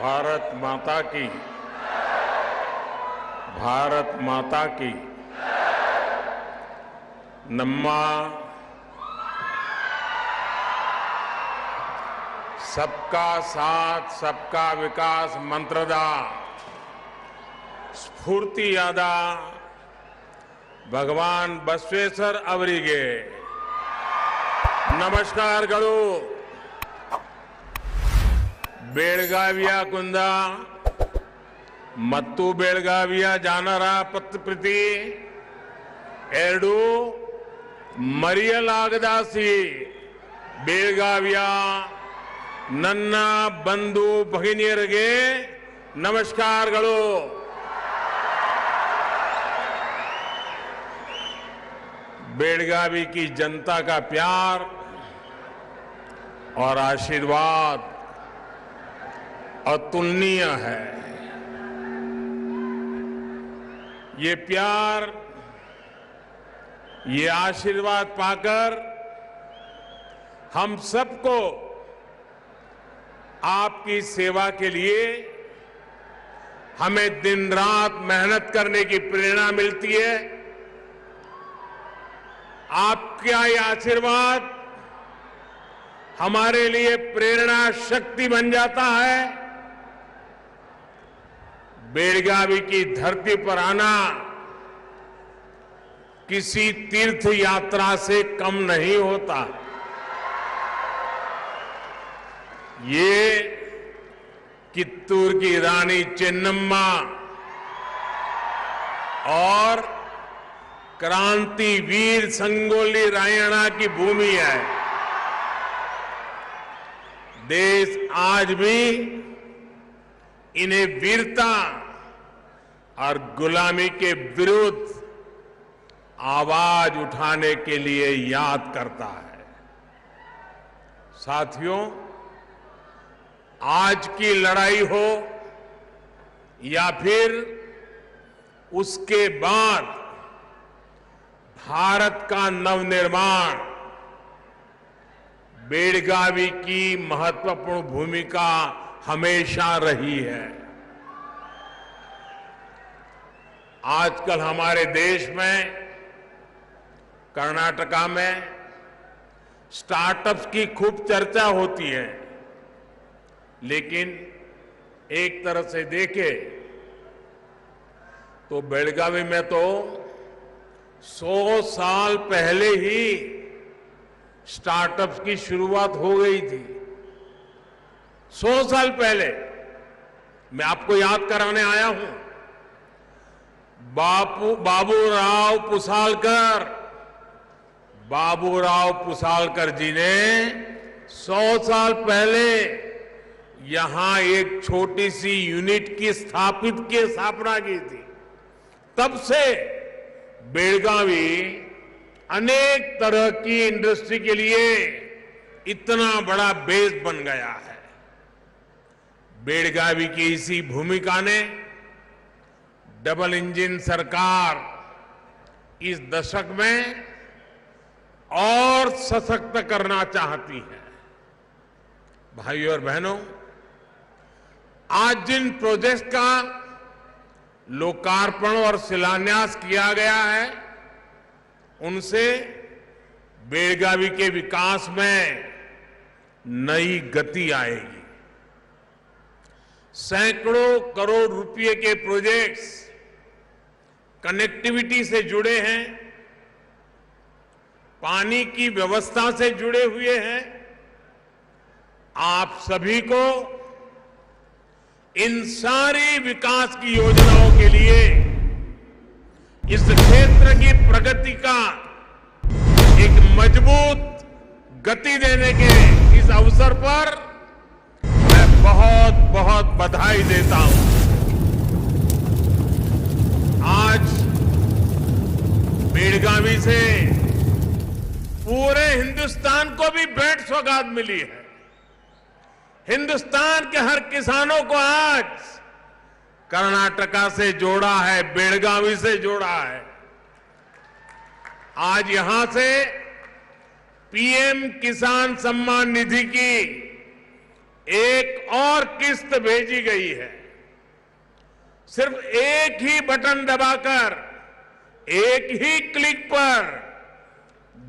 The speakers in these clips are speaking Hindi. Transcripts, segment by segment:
भारत माता की, भारत माता की। नम्मा सबका साथ सबका विकास मंत्रदा स्फूर्तियादा भगवान बसवेश्वर अवरिगे नमस्कारಗಳು बेळगाविया कुंदा ಮತ್ತು ಬೆಳಗಾವಿಯ ಜನರ ಪ್ರತಿ ಎರಡು ಮರೆಯಲಾಗದಾಸಿ ಬೆಳಗಾವಿಯ ನನ್ನ ಬಂಧು ಭಗಿನಿಯರಿಗೆ ನಮಸ್ಕಾರಗಳು। बेलगावी की जनता का प्यार और आशीर्वाद अतुलनीय है। ये प्यार, ये आशीर्वाद पाकर हम सबको आपकी सेवा के लिए हमें दिन रात मेहनत करने की प्रेरणा मिलती है। आपका ये आशीर्वाद हमारे लिए प्रेरणा शक्ति बन जाता है। बेलगावी की धरती पर आना किसी तीर्थ यात्रा से कम नहीं होता। ये कित्तूर की रानी चेन्नम्मा और क्रांतिवीर संगोली रायण्णा की भूमि है। देश आज भी इन्हें वीरता और गुलामी के विरुद्ध आवाज उठाने के लिए याद करता है। साथियों, आज की लड़ाई हो या फिर उसके बाद भारत का नवनिर्माण, बेलगावी की महत्वपूर्ण भूमिका हमेशा रही है। आजकल हमारे देश में, कर्नाटका में स्टार्टअप्स की खूब चर्चा होती है, लेकिन एक तरह से देखें तो बेलगावी में तो 100 साल पहले ही स्टार्टअप्स की शुरुआत हो गई थी। 100 साल पहले मैं आपको याद कराने आया हूं। बाबूराव पुसालकर जी ने 100 साल पहले यहां एक छोटी सी यूनिट की स्थापना की थी। तब से बेलगावी अनेक तरह की इंडस्ट्री के लिए इतना बड़ा बेस बन गया है। बेलगावी की इसी भूमिका ने डबल इंजन सरकार इस दशक में और सशक्त करना चाहती है। भाइयों और बहनों, आज जिन प्रोजेक्ट का लोकार्पण और शिलान्यास किया गया है, उनसे बेलगावी के विकास में नई गति आएगी। सैकड़ों करोड़ रुपए के प्रोजेक्ट्स कनेक्टिविटी से जुड़े हैं, पानी की व्यवस्था से जुड़े हुए हैं। आप सभी को इन सारी विकास की योजनाओं के लिए इस क्षेत्र की प्रगति का एक मजबूत गति देने के इस अवसर पर मैं बहुत बहुत बधाई देता हूं। आज बेलगावी से पूरे हिंदुस्तान को भी भेंट सौगात मिली है। हिंदुस्तान के हर किसानों को आज कर्नाटका से जोड़ा है, बेलगावी से जोड़ा है। आज यहां से पीएम किसान सम्मान निधि की एक और किस्त भेजी गई है। सिर्फ एक ही बटन दबाकर, एक ही क्लिक पर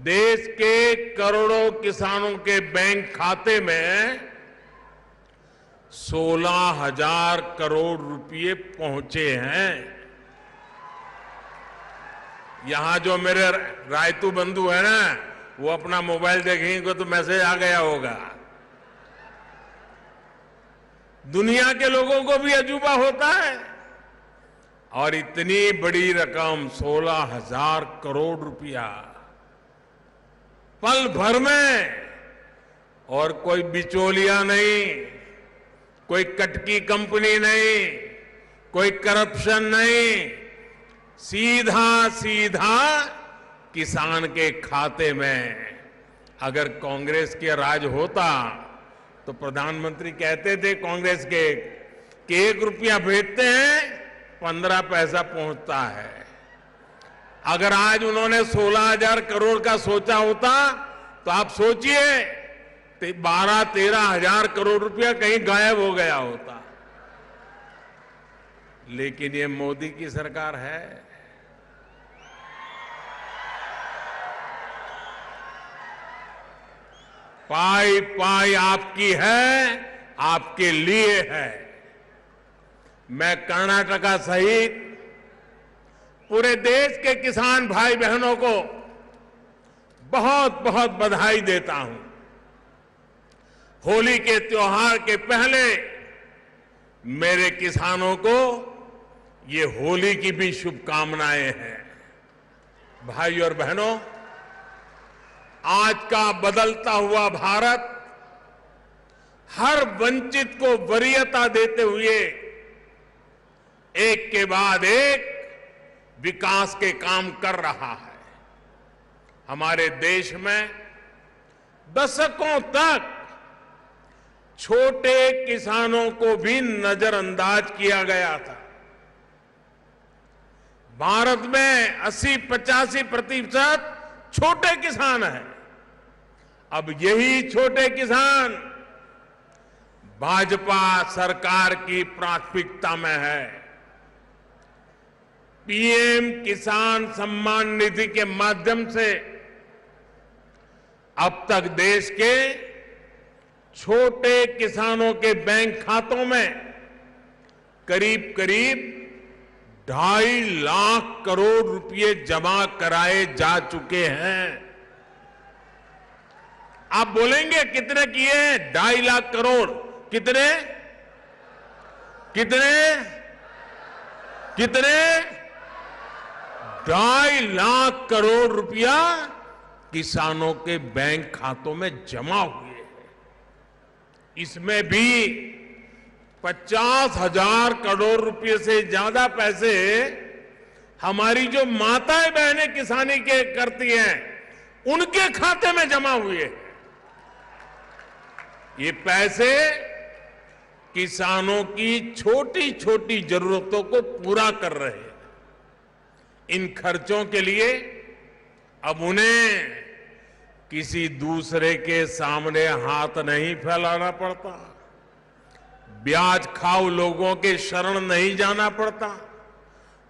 देश के करोड़ों किसानों के बैंक खाते में 16,000 करोड़ रुपए पहुंचे हैं। यहां जो मेरे रायतू बंधु है ना, वो अपना मोबाइल देखेंगे तो मैसेज आ गया होगा। दुनिया के लोगों को भी अजूबा होता है। और इतनी बड़ी रकम 16,000 करोड़ रुपया पल भर में, और कोई बिचौलिया नहीं, कोई कटकी कंपनी नहीं, कोई करप्शन नहीं, सीधा सीधा किसान के खाते में। अगर कांग्रेस के राज होता तो प्रधानमंत्री कहते थे कांग्रेस के कि 1 रुपया भेजते हैं 15 पैसा पहुंचता है। अगर आज उन्होंने 16,000 करोड़ का सोचा होता तो आप सोचिए 12-13 हजार करोड़ रुपया कहीं गायब हो गया होता। लेकिन ये मोदी की सरकार है। पाई पाई आपकी है, आपके लिए है। मैं कर्नाटका सहित पूरे देश के किसान भाई बहनों को बहुत बहुत बधाई देता हूं। होली के त्योहार के पहले मेरे किसानों को ये होली की भी शुभकामनाएं हैं। भाई और बहनों, आज का बदलता हुआ भारत हर वंचित को वरीयता देते हुए एक के बाद एक विकास के काम कर रहा है। हमारे देश में दशकों तक छोटे किसानों को भी नजरअंदाज किया गया था। भारत में 80-85% छोटे किसान हैं। अब यही छोटे किसान भाजपा सरकार की प्राथमिकता में है। पीएम किसान सम्मान निधि के माध्यम से अब तक देश के छोटे किसानों के बैंक खातों में करीब करीब 2.5 लाख करोड़ रुपए जमा कराए जा चुके हैं। आप बोलेंगे कितने किए? 2.5 लाख करोड़। कितने कितने कितने 2.5 लाख करोड़ रुपया किसानों के बैंक खातों में जमा हुए हैं। इसमें भी 50,000 करोड़ रुपए से ज्यादा पैसे हमारी जो माताएं बहनें किसानी के करती हैं उनके खाते में जमा हुए हैं। ये पैसे किसानों की छोटी छोटी जरूरतों को पूरा कर रहे हैं। इन खर्चों के लिए अब उन्हें किसी दूसरे के सामने हाथ नहीं फैलाना पड़ता, ब्याज खाऊ लोगों के शरण नहीं जाना पड़ता,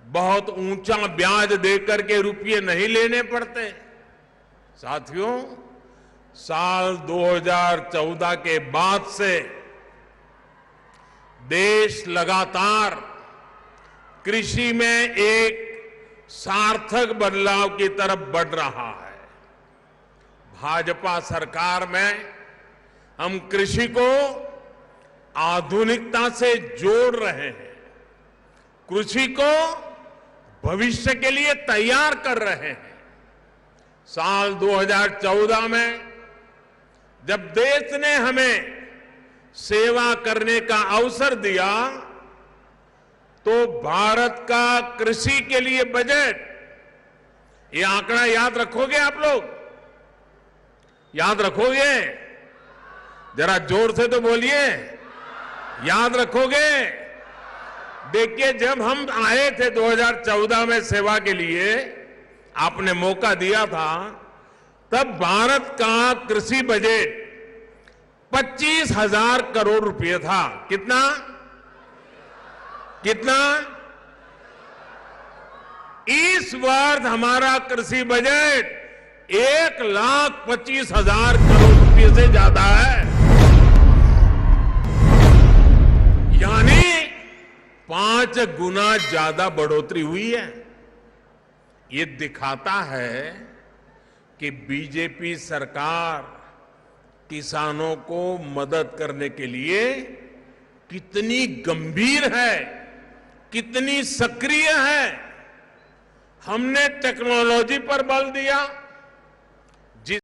बहुत ऊंचा ब्याज देकर के रुपये नहीं लेने पड़ते। साथियों, साल 2014 के बाद से देश लगातार कृषि में एक सार्थक बदलाव की तरफ बढ़ रहा है। भाजपा सरकार में हम कृषि को आधुनिकता से जोड़ रहे हैं, कृषि को भविष्य के लिए तैयार कर रहे हैं। साल 2014 में जब देश ने हमें सेवा करने का अवसर दिया तो भारत का कृषि के लिए बजट, ये आंकड़ा याद रखोगे आप लोग? याद रखोगे? जरा जोर से तो बोलिए, याद रखोगे? देखिए, जब हम आए थे 2014 में सेवा के लिए, आपने मौका दिया था, तब भारत का कृषि बजट 25,000 करोड़ रुपए था। कितना कितना इस वर्ष हमारा कृषि बजट 1,25,000 करोड़ रुपए से ज्यादा है, यानी 5 गुना ज्यादा बढ़ोतरी हुई है। ये दिखाता है कि बीजेपी सरकार किसानों को मदद करने के लिए कितनी गंभीर है, कितनी सक्रिय है। हमने टेक्नोलॉजी पर बल दिया,